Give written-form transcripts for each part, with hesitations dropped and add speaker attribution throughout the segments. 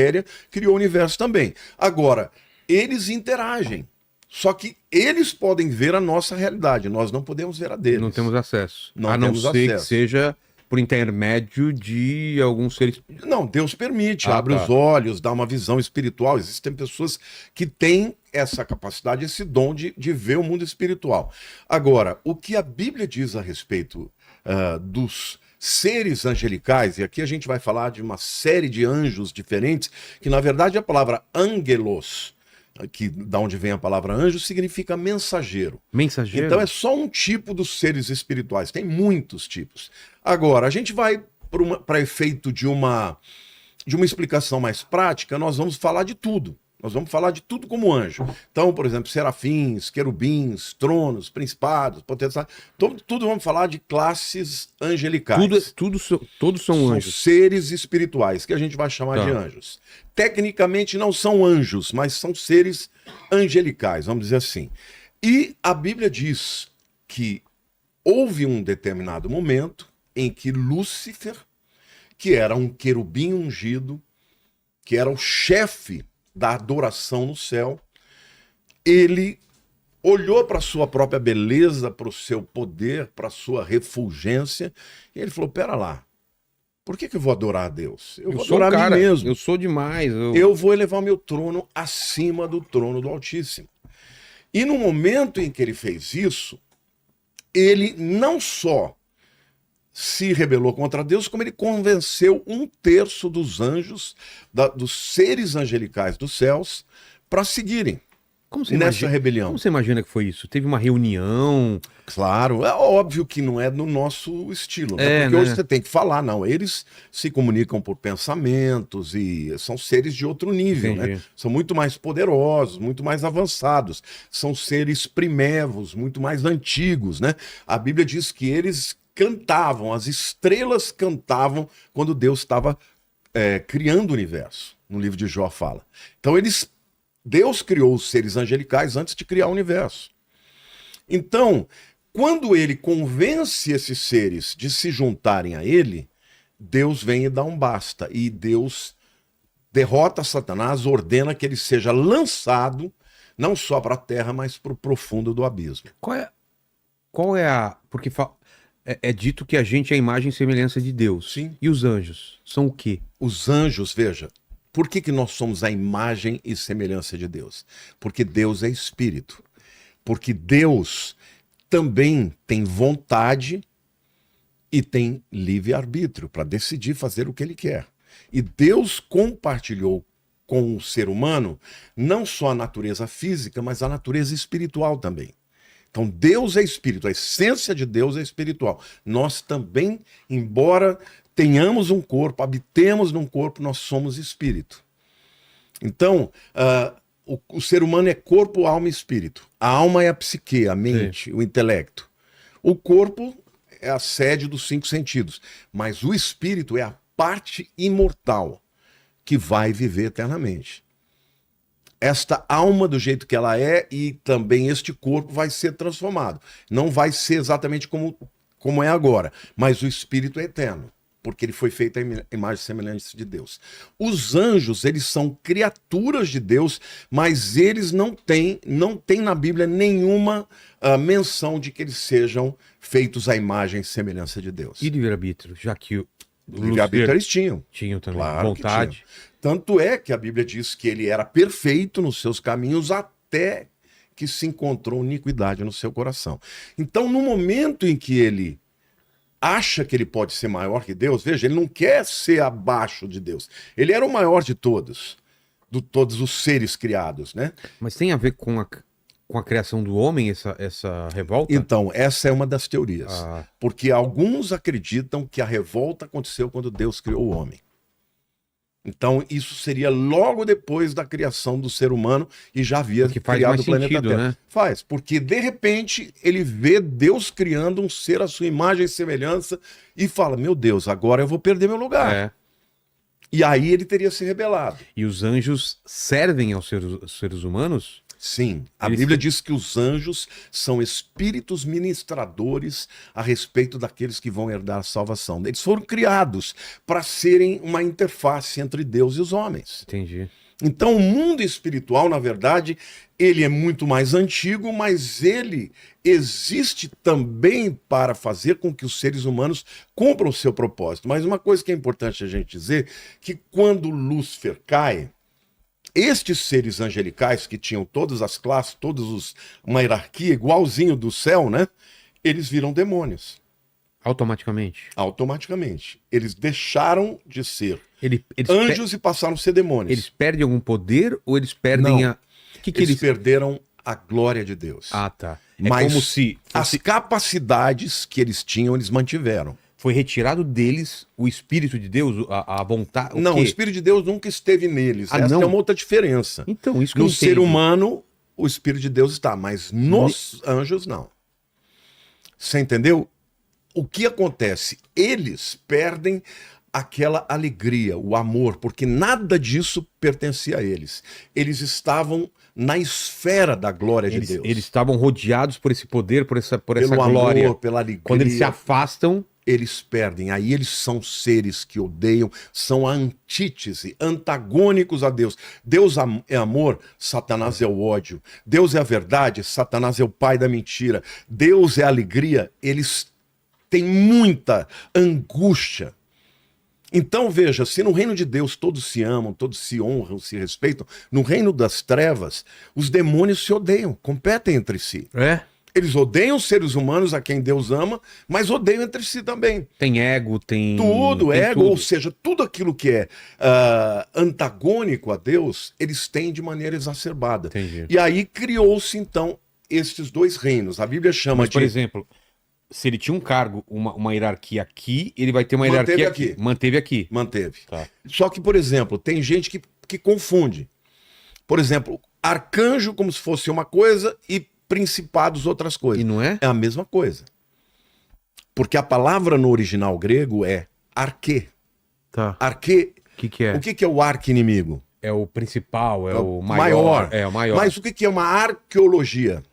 Speaker 1: matéria, criou o universo também. Agora, eles interagem. Só que eles podem ver a nossa realidade, nós não podemos ver a deles.
Speaker 2: Não temos acesso.
Speaker 1: Não
Speaker 2: a não
Speaker 1: temos
Speaker 2: ser que
Speaker 1: acesso.
Speaker 2: seja por intermédio de alguns seres...
Speaker 1: Não, Deus permite,
Speaker 2: Ah,
Speaker 1: abre
Speaker 2: tá.
Speaker 1: os olhos, dá uma visão espiritual. Existem pessoas que têm essa capacidade, esse dom de ver o mundo espiritual. Agora, o que a Bíblia diz a respeito dos seres angelicais, e aqui a gente vai falar de uma série de anjos diferentes, que na verdade a palavra angelos, que da onde vem a palavra anjo, significa mensageiro.
Speaker 2: Mensageiro?
Speaker 1: Então é só um tipo dos seres espirituais, tem muitos tipos. Agora, a gente vai para efeito de uma explicação mais prática, nós vamos falar de tudo. Nós vamos falar de tudo como anjo. Então, por exemplo, serafins, querubins, tronos, principados, potestades, tudo vamos falar de classes angelicais.
Speaker 2: Todos são
Speaker 1: São
Speaker 2: anjos.
Speaker 1: seres espirituais, que a gente vai chamar de anjos. Tecnicamente não são anjos, mas são seres angelicais, vamos dizer assim. E a Bíblia diz que houve um determinado momento em que Lúcifer, que era um querubim ungido, que era o chefe da adoração no céu, ele olhou para a sua própria beleza, para o seu poder, para a sua refulgência, e ele falou, pera lá, por que eu vou adorar a Deus? Eu vou
Speaker 2: sou
Speaker 1: adorar a mim mesmo.
Speaker 2: Eu sou demais.
Speaker 1: Eu vou elevar o meu trono acima do trono do Altíssimo. E no momento em que ele fez isso, ele não só se rebelou contra Deus, como ele convenceu 1/3 dos anjos, dos seres angelicais dos céus, para seguirem nessa rebelião.
Speaker 2: Como você imagina que foi isso? Teve uma reunião?
Speaker 1: Claro, é óbvio que não é no nosso estilo, né? Porque hoje você tem que falar, não, eles se comunicam por pensamentos e são seres de outro nível, né? São muito mais poderosos, muito mais avançados, são seres primevos, muito mais antigos, né? A Bíblia diz que eles cantavam, as estrelas cantavam quando Deus estava criando o universo, no livro de Jó fala. Então Deus criou os seres angelicais antes de criar o universo. Então, quando ele convence esses seres de se juntarem a ele, Deus vem e dá um basta. E Deus derrota Satanás, ordena que ele seja lançado, não só para a terra, mas para o profundo do abismo.
Speaker 2: Qual é a... Porque é dito que a gente é a imagem e semelhança de Deus.
Speaker 1: Sim.
Speaker 2: E os anjos? São o quê?
Speaker 1: Os anjos, veja, por que nós somos a imagem e semelhança de Deus? Porque Deus é espírito. Porque Deus também tem vontade e tem livre-arbítrio para decidir fazer o que ele quer. E Deus compartilhou com o ser humano não só a natureza física, mas a natureza espiritual também. Então Deus é espírito, a essência de Deus é espiritual. Nós também, embora tenhamos um corpo, habitemos num corpo, nós somos espírito. Então, o ser humano é corpo, alma e espírito. A alma é a psique, a mente, o intelecto. O corpo é a sede dos 5 sentidos. Mas o espírito é a parte imortal que vai viver eternamente. Esta alma do jeito que ela é e também este corpo vai ser transformado. Não vai ser exatamente como é agora, mas o espírito é eterno, porque ele foi feito à imagem e semelhança de Deus. Os anjos, eles são criaturas de Deus, mas eles não têm na Bíblia nenhuma menção de que eles sejam feitos à imagem e semelhança de Deus.
Speaker 2: E livre-arbítrio, já que o
Speaker 1: livre-arbítrio eles tinham.
Speaker 2: Tinham também,
Speaker 1: claro,
Speaker 2: vontade.
Speaker 1: Tanto é que a Bíblia diz que ele era perfeito nos seus caminhos até que se encontrou iniquidade no seu coração. Então, no momento em que ele acha que ele pode ser maior que Deus, veja, ele não quer ser abaixo de Deus. Ele era o maior de todos os seres criados, né?
Speaker 2: Mas tem a ver com a criação do homem, essa revolta?
Speaker 1: Então, essa é uma das teorias. Porque alguns acreditam que a revolta aconteceu quando Deus criou o homem. Então, isso seria logo depois da criação do ser humano e já havia criado o planeta Terra. Né? Faz, porque de repente ele vê Deus criando um ser à sua imagem e semelhança e fala, meu Deus, agora eu vou perder meu lugar. E aí ele teria se rebelado.
Speaker 2: E os anjos servem aos seres humanos?
Speaker 1: Sim, a
Speaker 2: Eles
Speaker 1: Bíblia
Speaker 2: têm-
Speaker 1: diz que os anjos são espíritos ministradores a respeito daqueles que vão herdar a salvação. Eles foram criados para serem uma interface entre Deus e os homens.
Speaker 2: Entendi.
Speaker 1: Então, o mundo espiritual, na verdade, ele é muito mais antigo, mas ele existe também para fazer com que os seres humanos cumpram o seu propósito. Mas uma coisa que é importante a gente dizer, que quando Lúcifer cai, estes seres angelicais que tinham todas as classes, uma hierarquia igualzinho do céu, né? Eles viram demônios,
Speaker 2: Automaticamente.
Speaker 1: automaticamente. Eles deixaram de ser
Speaker 2: Eles,
Speaker 1: anjos e passaram a ser demônios.
Speaker 2: eles perdem algum poder ou eles perdem
Speaker 1: Não.
Speaker 2: a. O que
Speaker 1: Eles
Speaker 2: eles.
Speaker 1: perderam a glória de Deus.
Speaker 2: Ah, tá. É
Speaker 1: Mas
Speaker 2: como se
Speaker 1: as capacidades que eles tinham, eles mantiveram.
Speaker 2: foi retirado deles o Espírito de Deus, a vontade.
Speaker 1: Não,
Speaker 2: quê?
Speaker 1: o Espírito de Deus nunca esteve neles.
Speaker 2: Ah,
Speaker 1: Essa
Speaker 2: não?
Speaker 1: é uma outra diferença.
Speaker 2: Então, isso que eu
Speaker 1: No ser
Speaker 2: entendo.
Speaker 1: humano, o Espírito de Deus está, mas nos anjos, não. Você entendeu? O que acontece? Eles perdem aquela alegria, o amor, porque nada disso pertencia a eles. Eles estavam na esfera da glória de Deus.
Speaker 2: Eles estavam rodeados por esse poder, por essa
Speaker 1: Pelo
Speaker 2: glória.
Speaker 1: amor, pela alegria.
Speaker 2: Quando eles se afastam,
Speaker 1: Eles perdem. Aí eles são seres que odeiam, são a antítese, antagônicos a Deus. Deus é amor, Satanás é o ódio. Deus é a verdade, Satanás é o pai da mentira. Deus é a alegria, eles têm muita angústia. Então veja, se no reino de Deus todos se amam, todos se honram, se respeitam, no reino das trevas, os demônios se odeiam, competem entre si. Eles odeiam os seres humanos a quem Deus ama, mas odeiam entre si também.
Speaker 2: tem ego, tem.
Speaker 1: Tudo,
Speaker 2: tem
Speaker 1: ego,
Speaker 2: tudo.
Speaker 1: ou seja, tudo aquilo que é antagônico a Deus, eles têm de maneira exacerbada.
Speaker 2: Entendi.
Speaker 1: E aí criou-se, então, estes dois reinos. A Bíblia chama
Speaker 2: Mas, por
Speaker 1: de...
Speaker 2: exemplo, se ele tinha um cargo, uma hierarquia aqui, ele vai ter uma
Speaker 1: Manteve
Speaker 2: hierarquia
Speaker 1: aqui.
Speaker 2: Manteve aqui.
Speaker 1: Manteve.
Speaker 2: Tá.
Speaker 1: Só que, por exemplo, tem gente que confunde. Por exemplo, arcanjo como se fosse uma coisa e principados outras coisas.
Speaker 2: E não é?
Speaker 1: É a mesma coisa. Porque a palavra no original grego é arquê.
Speaker 2: Tá.
Speaker 1: Arquê,
Speaker 2: O que é?
Speaker 1: o que é o arqui-inimigo?
Speaker 2: É o principal, é
Speaker 1: É
Speaker 2: o maior. É o maior.
Speaker 1: Mas o que é uma arqueologia?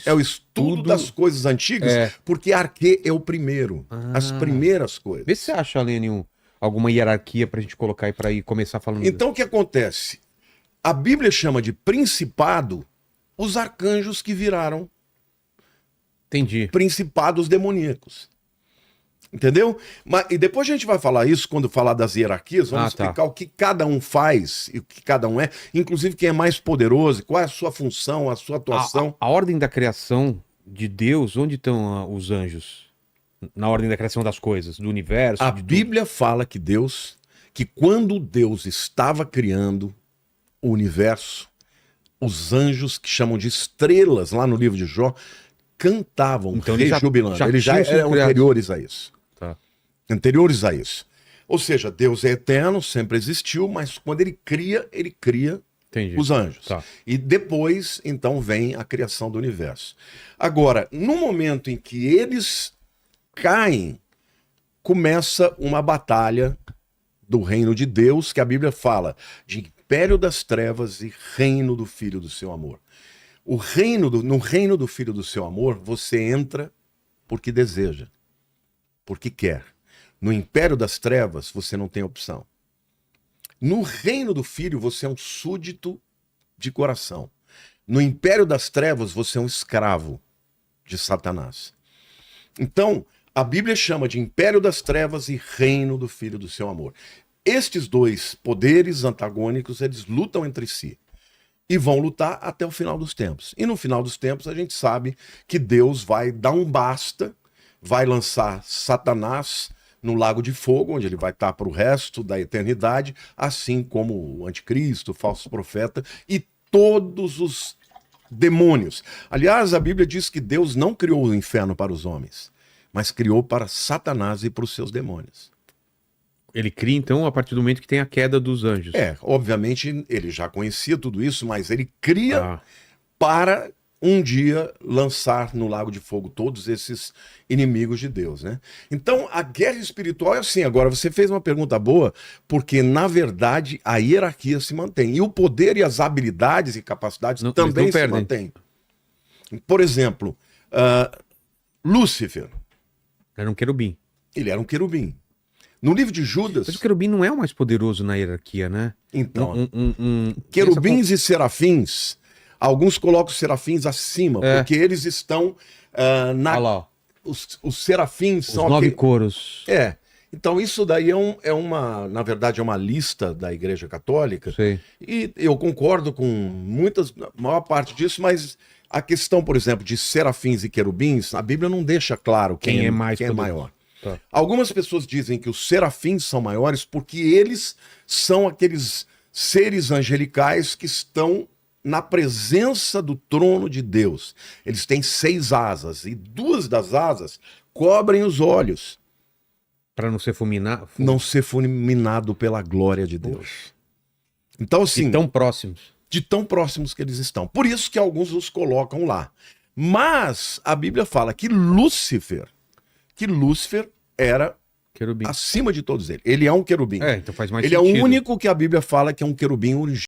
Speaker 1: É o estudo das coisas antigas,
Speaker 2: É.
Speaker 1: porque arquê é o primeiro. As
Speaker 2: Ah.
Speaker 1: primeiras coisas.
Speaker 2: Vê se você acha, Lênin, alguma hierarquia pra gente colocar aí pra ir começar falando.
Speaker 1: Então o que acontece? A Bíblia chama de principado os arcanjos que viraram
Speaker 2: Entendi.
Speaker 1: principados demoníacos. Entendeu? E depois a gente vai falar isso quando falar das hierarquias, vamos
Speaker 2: tá.
Speaker 1: explicar o que cada um faz e o que cada um é, inclusive quem é mais poderoso, qual é a sua função, a sua atuação.
Speaker 2: A ordem da criação de Deus, onde estão os anjos? Na ordem da criação das coisas, do universo.
Speaker 1: A
Speaker 2: de tudo.
Speaker 1: Bíblia fala que quando Deus estava criando o universo, os anjos, que chamam de estrelas, lá no livro de Jó, cantavam,
Speaker 2: Então, eles
Speaker 1: rejubilando. Eles já
Speaker 2: tinham sido
Speaker 1: eram
Speaker 2: criados.
Speaker 1: anteriores a isso.
Speaker 2: Tá.
Speaker 1: Anteriores a isso. Ou seja, Deus é eterno, sempre existiu, mas quando ele cria
Speaker 2: Entendi.
Speaker 1: os anjos.
Speaker 2: Tá.
Speaker 1: E depois, então, vem a criação do universo. Agora, no momento em que eles caem, começa uma batalha do reino de Deus, que a Bíblia fala de império das trevas e reino do Filho do seu amor. No reino do Filho do seu amor, você entra porque deseja, porque quer. No império das trevas, você não tem opção. No reino do Filho, você é um súdito de coração. No império das trevas, você é um escravo de Satanás. Então, a Bíblia chama de império das trevas e reino do Filho do seu amor. Estes dois poderes antagônicos, eles lutam entre si. E vão lutar até o final dos tempos. E no final dos tempos, a gente sabe que Deus vai dar um basta, vai lançar Satanás no lago de fogo, onde ele vai estar para o resto da eternidade, assim como o anticristo, o falso profeta e todos os demônios. Aliás, a Bíblia diz que Deus não criou o inferno para os homens, mas criou para Satanás e para os seus demônios.
Speaker 2: Ele cria, então, a partir do momento que tem a queda dos anjos.
Speaker 1: Obviamente ele já conhecia tudo isso, mas ele cria
Speaker 2: Ah,
Speaker 1: para um dia lançar no lago de fogo todos esses inimigos de Deus, né? Então, a guerra espiritual é assim. Agora, você fez uma pergunta boa, porque, na verdade, a hierarquia se mantém. E o poder e as habilidades e capacidades também se mantêm. Por exemplo, Lúcifer.
Speaker 2: Era um querubim.
Speaker 1: Ele era um querubim. No livro de Judas...
Speaker 2: Mas o querubim não é o mais poderoso na hierarquia, né?
Speaker 1: Então, querubins e serafins, alguns colocam os serafins acima, porque eles estão
Speaker 2: Olha lá,
Speaker 1: os serafins
Speaker 2: os
Speaker 1: são
Speaker 2: 9 coros.
Speaker 1: Então isso daí na verdade é uma lista da Igreja Católica.
Speaker 2: Sei.
Speaker 1: E eu concordo com a maior parte disso, mas a questão, por exemplo, de serafins e querubins, a Bíblia não deixa claro quem é maior.
Speaker 2: Tá.
Speaker 1: Algumas pessoas dizem que os serafins são maiores porque eles são aqueles seres angelicais que estão na presença do trono de Deus. Eles têm 6 asas e 2 das asas cobrem os olhos.
Speaker 2: Para não ser fulminado?
Speaker 1: Não ser fulminado pela glória de Deus. Então, assim...
Speaker 2: De tão próximos.
Speaker 1: De tão próximos que eles estão. Por isso que alguns os colocam lá. Mas a Bíblia fala que Lúcifer era
Speaker 2: Querubim.
Speaker 1: acima de todos eles. Ele é um querubim.
Speaker 2: Então faz mais
Speaker 1: ele
Speaker 2: sentido.
Speaker 1: É o único que a Bíblia fala que é um querubim